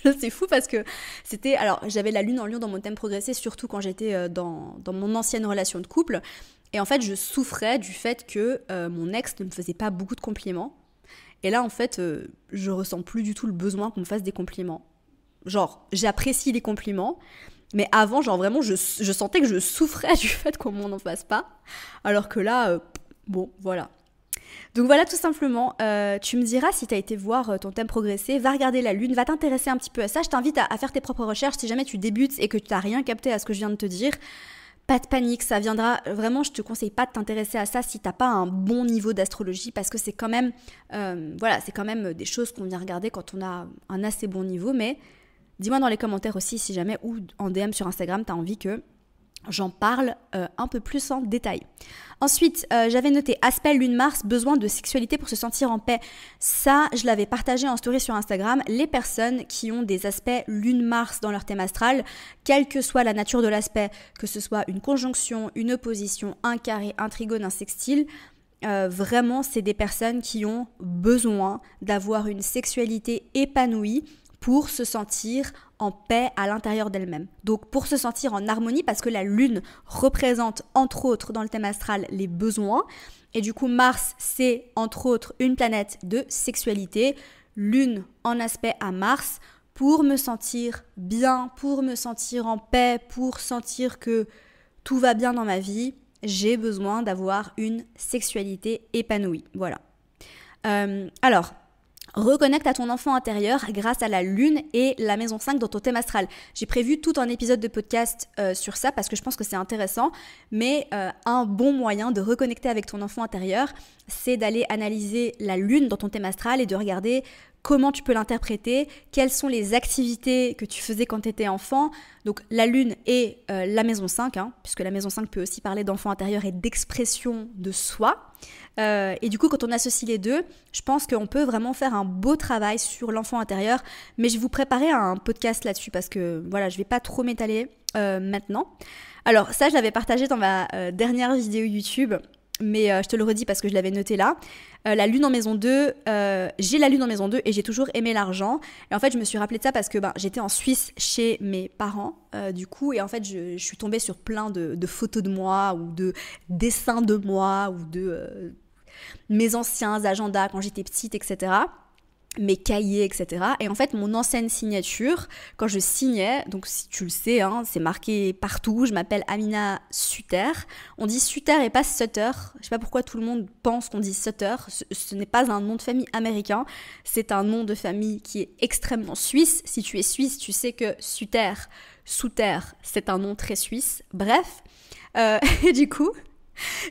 c'est fou parce que c'était... Alors, j'avais la lune en lion dans mon thème progressé, surtout quand j'étais dans mon ancienne relation de couple. Et en fait, je souffrais du fait que mon ex ne me faisait pas beaucoup de compliments. Et là, en fait, je ressens plus du tout le besoin qu'on me fasse des compliments. Genre, j'apprécie les compliments, mais avant, genre vraiment, je sentais que je souffrais du fait qu'on m'en en fasse pas. Alors que là, bon, voilà. Donc voilà, tout simplement, tu me diras si tu as été voir ton thème progressé, va regarder la lune, va t'intéresser un petit peu à ça. Je t'invite à faire tes propres recherches si jamais tu débutes et que tu n'as rien capté à ce que je viens de te dire. Pas de panique, ça viendra. Vraiment, je te conseille pas de t'intéresser à ça si t'as pas un bon niveau d'astrologie parce que c'est quand même, c'est quand même des choses qu'on vient regarder quand on a un assez bon niveau. Mais dis-moi dans les commentaires aussi si jamais ou en DM sur Instagram t'as envie que j'en parle un peu plus en détail. Ensuite, j'avais noté aspect lune-mars, besoin de sexualité pour se sentir en paix. Ça, je l'avais partagé en story sur Instagram. Les personnes qui ont des aspects lune-mars dans leur thème astral, quelle que soit la nature de l'aspect, que ce soit une conjonction, une opposition, un carré, un trigone, un sextile, vraiment, c'est des personnes qui ont besoin d'avoir une sexualité épanouie pour se sentir en paix à l'intérieur d'elle-même. Donc pour se sentir en harmonie, parce que la lune représente entre autres dans le thème astral les besoins, et du coup Mars c'est entre autres une planète de sexualité, lune en aspect à Mars, pour me sentir bien, pour me sentir en paix, pour sentir que tout va bien dans ma vie, j'ai besoin d'avoir une sexualité épanouie. Voilà. Alors, reconnecte à ton enfant intérieur grâce à la lune et la maison 5 dans ton thème astral. J'ai prévu tout un épisode de podcast sur ça parce que je pense que c'est intéressant, mais un bon moyen de reconnecter avec ton enfant intérieur, c'est d'aller analyser la lune dans ton thème astral et de regarder comment tu peux l'interpréter, quelles sont les activités que tu faisais quand tu étais enfant. Donc la lune et la maison 5, puisque la maison 5 peut aussi parler d'enfant intérieur et d'expression de soi. Et du coup, quand on associe les deux, je pense qu'on peut vraiment faire un beau travail sur l'enfant intérieur. Mais je vais vous préparer un podcast là-dessus parce que voilà, je ne vais pas trop m'étaler maintenant. Alors ça, je l'avais partagé dans ma dernière vidéo YouTube. Mais je te le redis parce que je l'avais noté là. La lune en maison 2, j'ai la lune en maison 2 et j'ai toujours aimé l'argent. Et en fait, je me suis rappelé de ça parce que j'étais en Suisse chez mes parents, du coup. Et en fait, je suis tombée sur plein de photos de moi ou de dessins de moi ou de mes anciens agendas quand j'étais petite, etc. Mes cahiers, etc. Et en fait, mon ancienne signature, quand je signais, donc si tu le sais, c'est marqué partout, je m'appelle Amina Sutter. On dit Sutter et pas Sutter. Je sais pas pourquoi tout le monde pense qu'on dit Sutter. Ce n'est pas un nom de famille américain, c'est un nom de famille qui est extrêmement suisse. Si tu es suisse, tu sais que Sutter, c'est un nom très suisse. Bref, et du coup,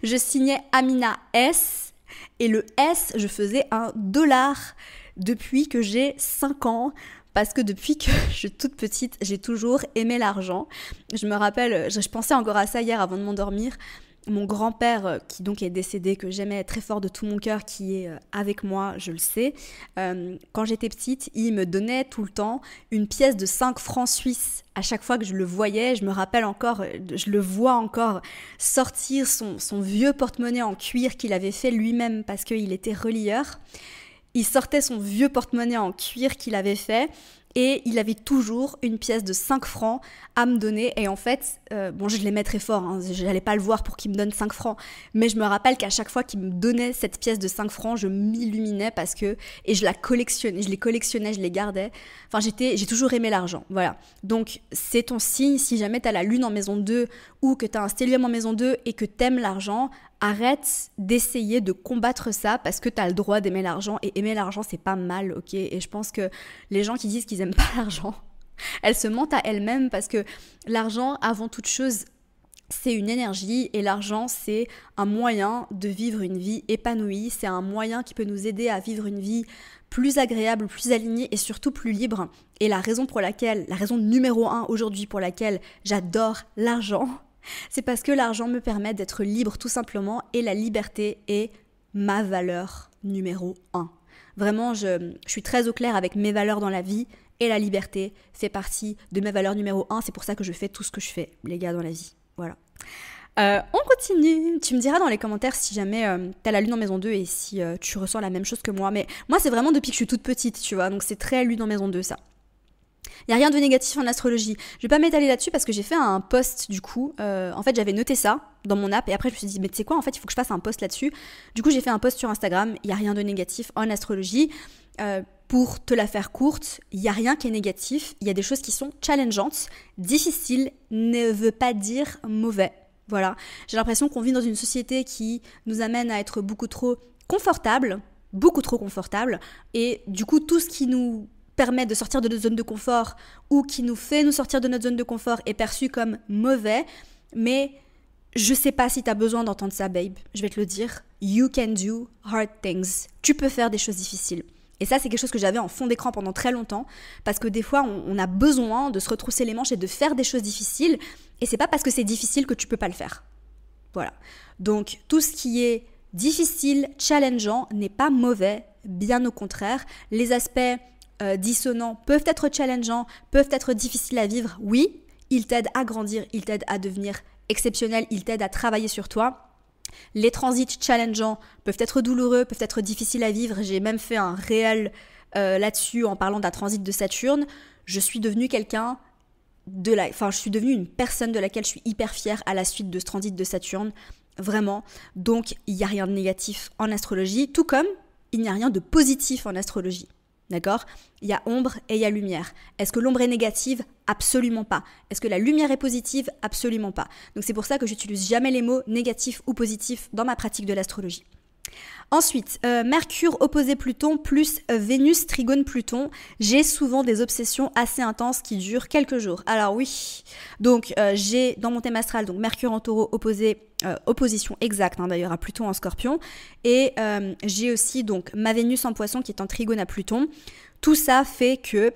je signais Amina S. Et le S, je faisais $1 depuis que j'ai 5 ans, parce que depuis que je suis toute petite, j'ai toujours aimé l'argent. Je me rappelle, je pensais encore à ça hier avant de m'endormir, mon grand-père, qui donc est décédé, que j'aimais très fort de tout mon cœur, qui est avec moi, je le sais, quand j'étais petite, il me donnait tout le temps une pièce de 5 francs suisses. À chaque fois que je le voyais, je me rappelle encore, je le vois encore sortir son vieux porte-monnaie en cuir qu'il avait fait lui-même parce qu'il était relieur. Il sortait son vieux porte-monnaie en cuir qu'il avait fait et il avait toujours une pièce de 5 francs à me donner. Et en fait, je l'aimais très fort, hein, j'allais pas le voir pour qu'il me donne 5 francs, mais je me rappelle qu'à chaque fois qu'il me donnait cette pièce de 5 francs, je m'illuminais et je la collectionnais, je les gardais. Enfin, j'ai toujours aimé l'argent, voilà. Donc, c'est ton signe, si jamais t'as la lune en maison 2 ou que t'as un stellium en maison 2 et que t'aimes l'argent, arrête d'essayer de combattre ça parce que t'as le droit d'aimer l'argent, et aimer l'argent, c'est pas mal, ok? Et je pense que les gens qui disent qu'ils aiment pas l'argent, elles se mentent à elles-mêmes, parce que l'argent, avant toute chose, c'est une énergie, et l'argent, c'est un moyen de vivre une vie épanouie, c'est un moyen qui peut nous aider à vivre une vie plus agréable, plus alignée et surtout plus libre. Et la raison numéro 1 aujourd'hui pour laquelle j'adore l'argent, c'est parce que l'argent me permet d'être libre tout simplement, et la liberté est ma valeur numéro 1. Vraiment, je suis très au clair avec mes valeurs dans la vie, et la liberté fait partie de mes valeurs numéro 1. C'est pour ça que je fais tout ce que je fais, les gars, dans la vie. Voilà. On continue. Tu me diras dans les commentaires si jamais t'as la lune en maison 2 et si tu ressens la même chose que moi. Mais moi, c'est vraiment depuis que je suis toute petite, tu vois. Donc c'est très lune en maison 2, ça. Il n'y a rien de négatif en astrologie. Je vais pas m'étaler là-dessus parce que j'ai fait un post du coup. En fait, j'avais noté ça dans mon app et après je me suis dit, mais tu sais quoi, en fait, il faut que je fasse un post là-dessus. Du coup, j'ai fait un post sur Instagram. Il n'y a rien de négatif en astrologie. Pour te la faire courte, il n'y a rien qui est négatif. Il y a des choses qui sont challengeantes. Difficile ne veut pas dire mauvais. Voilà. J'ai l'impression qu'on vit dans une société qui nous amène à être beaucoup trop confortable. Et du coup, tout ce qui nous permet de sortir de notre zone de confort ou qui nous fait nous sortir de notre zone de confort est perçu comme mauvais. Mais je sais pas si t'as besoin d'entendre ça, babe. Je vais te le dire. You can do hard things. Tu peux faire des choses difficiles. Et ça, c'est quelque chose que j'avais en fond d'écran pendant très longtemps, parce que des fois, on a besoin de se retrousser les manches et de faire des choses difficiles, et c'est pas parce que c'est difficile que tu peux pas le faire. Voilà. Donc, tout ce qui est difficile, challengeant, n'est pas mauvais, bien au contraire. Les aspects dissonants peuvent être challengeants, peuvent être difficiles à vivre, oui. Ils t'aident à grandir, ils t'aident à devenir exceptionnel, ils t'aident à travailler sur toi. Les transits challengeants peuvent être douloureux, peuvent être difficiles à vivre. J'ai même fait un réel là-dessus en parlant d'un transit de Saturne. Je suis devenue je suis devenue une personne de laquelle je suis hyper fière à la suite de ce transit de Saturne. Vraiment. Donc, il n'y a rien de négatif en astrologie, tout comme il n'y a rien de positif en astrologie. D'accord ? Il y a ombre et il y a lumière. Est-ce que l'ombre est négative ? Absolument pas. Est-ce que la lumière est positive ? Absolument pas. Donc c'est pour ça que j'utilise jamais les mots négatifs ou positifs dans ma pratique de l'astrologie. Ensuite, Mercure opposé Pluton plus Vénus trigone Pluton. J'ai souvent des obsessions assez intenses qui durent quelques jours. Alors oui, donc j'ai dans mon thème astral donc Mercure en Taureau opposition exacte d'ailleurs à Pluton en Scorpion, et j'ai aussi donc ma Vénus en Poisson qui est en trigone à Pluton. Tout ça fait que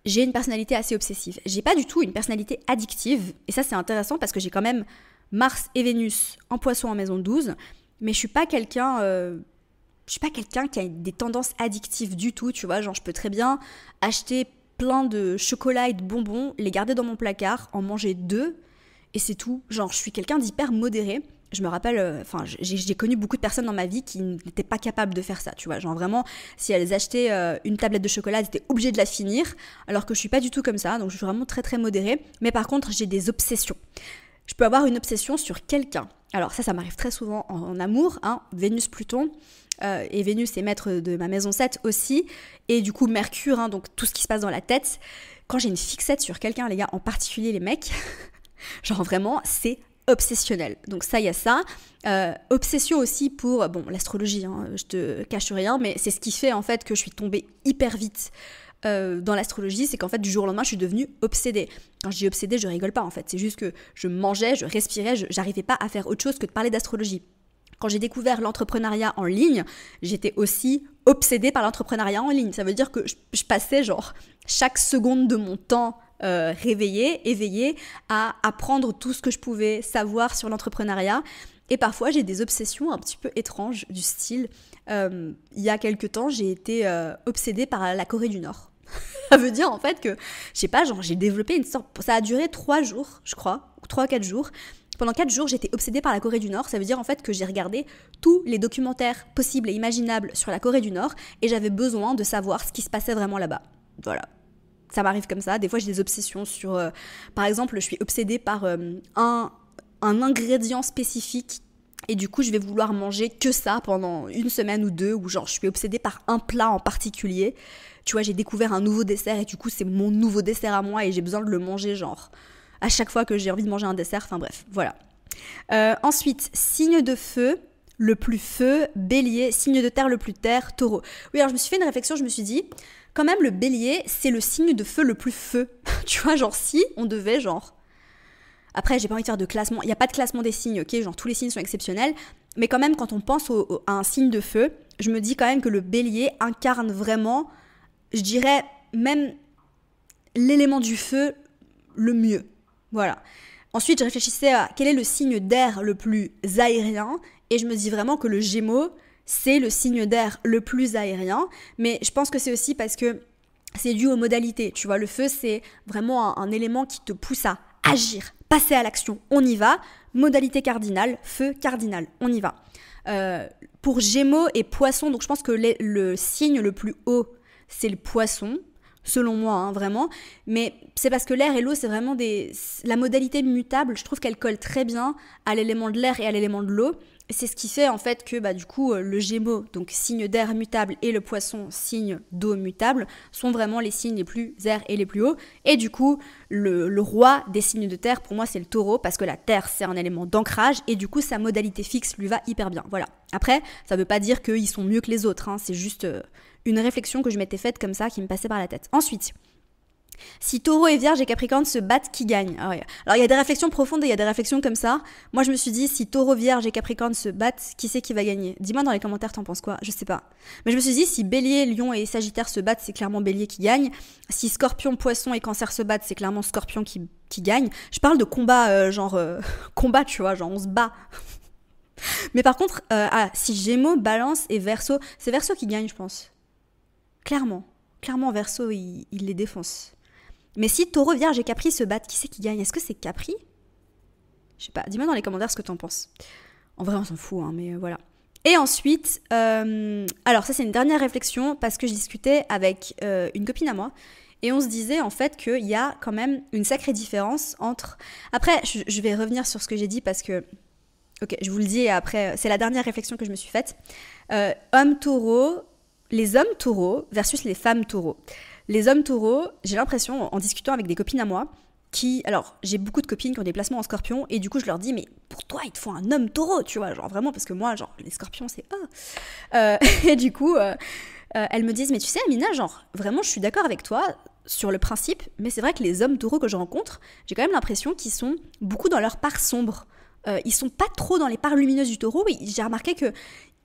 j'ai une personnalité assez obsessive. J'ai pas du tout une personnalité addictive, et ça c'est intéressant parce que j'ai quand même Mars et Vénus en Poisson en maison 12. Mais je suis pas quelqu'un qui a des tendances addictives du tout, tu vois. Genre, je peux très bien acheter plein de chocolat et de bonbons, les garder dans mon placard, en manger 2, et c'est tout. Genre, je suis quelqu'un d'hyper modéré. Je me rappelle, j'ai connu beaucoup de personnes dans ma vie qui n'étaient pas capables de faire ça, tu vois. Genre vraiment, si elles achetaient une tablette de chocolat, elles étaient obligées de la finir, alors que je suis pas du tout comme ça, donc je suis vraiment très très modérée. Mais par contre, j'ai des obsessions. Je peux avoir une obsession sur quelqu'un. Alors ça m'arrive très souvent en amour, Vénus-Pluton, et Vénus est maître de ma maison 7 aussi, et du coup Mercure, donc tout ce qui se passe dans la tête. Quand j'ai une fixette sur quelqu'un, les gars, en particulier les mecs, genre vraiment, c'est obsessionnel. Donc ça, il y a ça. Obsession aussi pour, l'astrologie, je te cache rien, mais c'est ce qui fait en fait que je suis tombée hyper vite dans l'astrologie, c'est qu'en fait du jour au lendemain je suis devenue obsédée. Quand je dis obsédée, je rigole pas en fait, c'est juste que je mangeais, je respirais, j'arrivais pas à faire autre chose que de parler d'astrologie. Quand j'ai découvert l'entrepreneuriat en ligne, j'étais aussi obsédée par l'entrepreneuriat en ligne. Ça veut dire que je passais genre chaque seconde de mon temps éveillée à apprendre tout ce que je pouvais savoir sur l'entrepreneuriat. Et parfois j'ai des obsessions un petit peu étranges du style, il y a quelques temps j'ai été obsédée par la Corée du Nord. Ça veut dire en fait que, je sais pas, genre j'ai développé une sorte... Ça a duré 3 jours, je crois, ou 3-4 jours. Pendant 4 jours, j'étais obsédée par la Corée du Nord. Ça veut dire en fait que j'ai regardé tous les documentaires possibles et imaginables sur la Corée du Nord et j'avais besoin de savoir ce qui se passait vraiment là-bas. Voilà. ça m'arrive comme ça. Des fois, j'ai des obsessions sur... par exemple, je suis obsédée par un ingrédient spécifique. Et du coup, je vais vouloir manger que ça pendant une semaine ou deux. Ou genre, je suis obsédée par un plat en particulier. Tu vois, j'ai découvert un nouveau dessert et du coup, c'est mon nouveau dessert à moi. Et j'ai besoin de le manger, genre, à chaque fois que j'ai envie de manger un dessert. Enfin bref, voilà. Ensuite, signe de feu, le plus feu, bélier, signe de terre, le plus terre, taureau. Oui, alors je me suis fait une réflexion, je me suis dit, quand même le bélier, c'est le signe de feu le plus feu. Tu vois, genre si on devait, genre... Après, j'ai pas envie de faire de classement, il n'y a pas de classement des signes, ok, genre tous les signes sont exceptionnels, mais quand même quand on pense à un signe de feu, je me dis quand même que le bélier incarne vraiment, je dirais même l'élément du feu le mieux. Voilà. Ensuite, je réfléchissais à quel est le signe d'air le plus aérien, et je me dis vraiment que le Gémeaux, c'est le signe d'air le plus aérien, mais je pense que c'est aussi parce que c'est dû aux modalités. Tu vois, le feu, c'est vraiment un élément qui te pousse à agir, passer à l'action, on y va. Modalité cardinale, feu cardinal, on y va. Pour Gémeaux et Poissons, donc je pense que le signe le plus haut, c'est le Poisson, selon moi, hein, vraiment. Mais c'est parce que l'air et l'eau, c'est vraiment la modalité mutable, je trouve qu'elle colle très bien à l'élément de l'air et à l'élément de l'eau. C'est ce qui fait en fait que du coup le Gémeaux, donc signe d'air mutable, et le Poisson, signe d'eau mutable, sont vraiment les signes les plus airs et les plus hauts. Et du coup, le roi des signes de terre, pour moi, c'est le Taureau, parce que la terre, c'est un élément d'ancrage, et du coup, sa modalité fixe lui va hyper bien. Voilà. Après, ça veut pas dire qu'ils sont mieux que les autres, hein, c'est juste une réflexion que je m'étais faite comme ça, qui me passait par la tête. Ensuite, si Taureau et Vierge et Capricorne se battent, qui gagne? Alors il y a des réflexions profondes et il y a des réflexions comme ça. Moi je me suis dit, si Taureau, Vierge et Capricorne se battent, qui c'est qui va gagner? Dis-moi dans les commentaires, t'en penses quoi? Je sais pas. Mais je me suis dit, si Bélier, Lion et Sagittaire se battent, c'est clairement Bélier qui gagne. Si Scorpion, Poisson et Cancer se battent, c'est clairement Scorpion qui gagne. Je parle de combat, combat, tu vois, genre on se bat. Mais par contre, si Gémeaux, Balance et Verseau, c'est Verseau qui gagne, je pense. Clairement. Clairement, Verseau, il les défonce. Mais si Taureau, Vierge et Capri se battent, qui c'est qui gagne? Est-ce que c'est Capri? Je sais pas, dis-moi dans les commentaires ce que t'en penses. En vrai, on s'en fout, hein, mais voilà. Et ensuite, alors ça c'est une dernière réflexion, parce que je discutais avec une copine à moi, et on se disait en fait qu'il y a quand même une sacrée différence entre... Après, je vais revenir sur ce que j'ai dit, parce que... Ok, je vous le dis, et après, c'est la dernière réflexion que je me suis faite. Hommes taureaux, les hommes taureaux versus les femmes taureaux. Les hommes taureaux, j'ai l'impression, en discutant avec des copines à moi, alors j'ai beaucoup de copines qui ont des placements en scorpion, et du coup je leur dis, mais pour toi il te faut un homme taureau, tu vois, genre vraiment, parce que moi, genre les scorpions c'est et du coup, elles me disent, mais tu sais Amina, genre vraiment je suis d'accord avec toi sur le principe, mais c'est vrai que les hommes taureaux que je rencontre, j'ai quand même l'impression qu'ils sont beaucoup dans leur part sombre. Ils sont pas trop dans les parts lumineuses du taureau. Oui, j'ai remarqué que,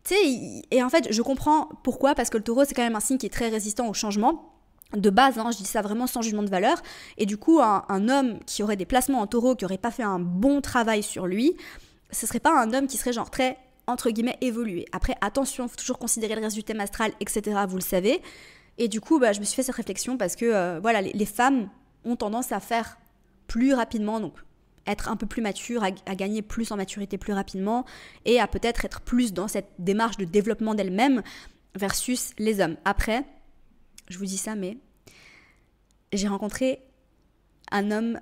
tu sais, et en fait je comprends pourquoi, parce que le taureau c'est quand même un signe qui est très résistant au changement. De base, hein, je dis ça vraiment sans jugement de valeur, et du coup un homme qui aurait des placements en taureau, qui aurait pas fait un bon travail sur lui, ce serait pas un homme qui serait genre très, entre guillemets, évolué. Après attention, faut toujours considérer le reste du thème astral, etc., vous le savez, et du coup je me suis fait cette réflexion, parce que voilà, les femmes ont tendance à faire plus rapidement, donc être un peu plus mature, à gagner plus en maturité plus rapidement, et à peut-être être plus dans cette démarche de développement d'elles-mêmes, versus les hommes. Après, je vous dis ça, mais j'ai rencontré un homme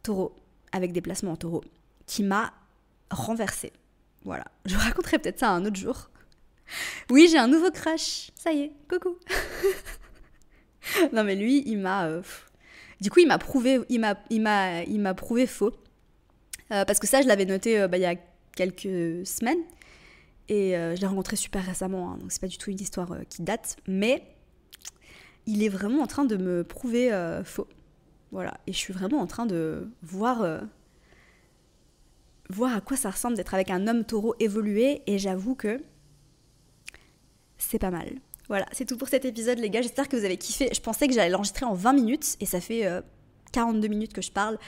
taureau, avec des placements en taureau, qui m'a renversée. Voilà, je vous raconterai peut-être ça un autre jour. Oui, j'ai un nouveau crush, ça y est, coucou. Non mais lui, il m'a... Du coup, il m'a prouvé faux. Parce que ça, je l'avais noté il y a quelques semaines. Et je l'ai rencontré super récemment, hein, donc c'est pas du tout une histoire qui date, mais... il est vraiment en train de me prouver faux. Voilà. Et je suis vraiment en train de voir à quoi ça ressemble d'être avec un homme taureau évolué. Et j'avoue que c'est pas mal. Voilà, c'est tout pour cet épisode, les gars. J'espère que vous avez kiffé. Je pensais que j'allais l'enregistrer en 20 minutes. Et ça fait 42 minutes que je parle.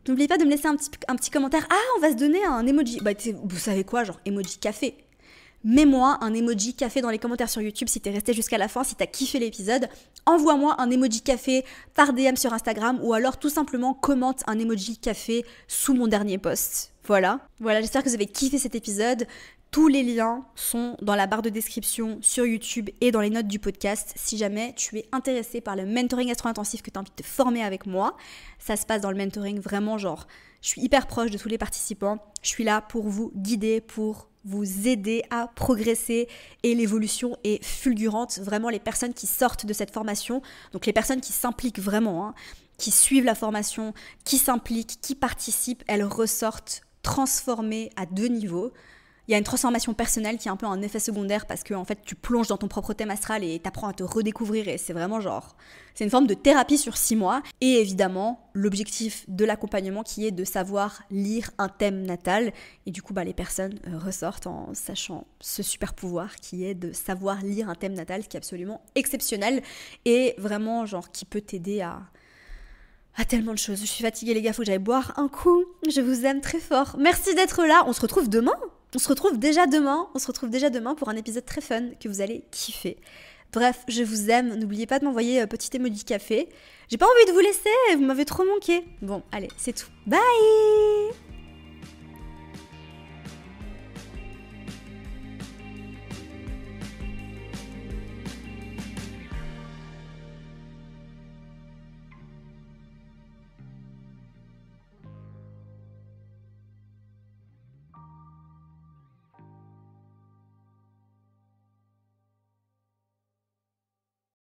N'oubliez pas de me laisser un petit commentaire. Ah, on va se donner un emoji. Bah, vous savez quoi, genre emoji café. Mets-moi un emoji café dans les commentaires sur YouTube si t'es resté jusqu'à la fin, si t'as kiffé l'épisode. Envoie-moi un emoji café par DM sur Instagram, ou alors tout simplement commente un emoji café sous mon dernier post. Voilà, j'espère que vous avez kiffé cet épisode. Tous les liens sont dans la barre de description sur YouTube et dans les notes du podcast si jamais tu es intéressé par le mentoring gastro-intensif que tu as envie de te former avec moi. Ça se passe dans le mentoring vraiment genre, je suis hyper proche de tous les participants. Je suis là pour vous guider, pour vous aider à progresser et l'évolution est fulgurante. Vraiment les personnes qui sortent de cette formation, donc les personnes qui s'impliquent vraiment, qui suivent la formation, qui s'impliquent, qui participent, elles ressortent transformées à 2 niveaux. Il y a une transformation personnelle qui est un peu un effet secondaire parce que en fait tu plonges dans ton propre thème astral et t'apprends à te redécouvrir et c'est vraiment genre, c'est une forme de thérapie sur 6 mois. Et évidemment, l'objectif de l'accompagnement qui est de savoir lire un thème natal. Et du coup, les personnes ressortent en sachant ce super pouvoir qui est de savoir lire un thème natal, ce qui est absolument exceptionnel et vraiment genre qui peut t'aider à tellement de choses. Je suis fatiguée les gars, faut que j'aille boire un coup. Je vous aime très fort. Merci d'être là. On se retrouve demain. On se retrouve déjà demain pour un épisode très fun que vous allez kiffer. Bref, je vous aime. N'oubliez pas de m'envoyer petit emoji café. J'ai pas envie de vous laisser, vous m'avez trop manqué. Bon, allez, c'est tout. Bye!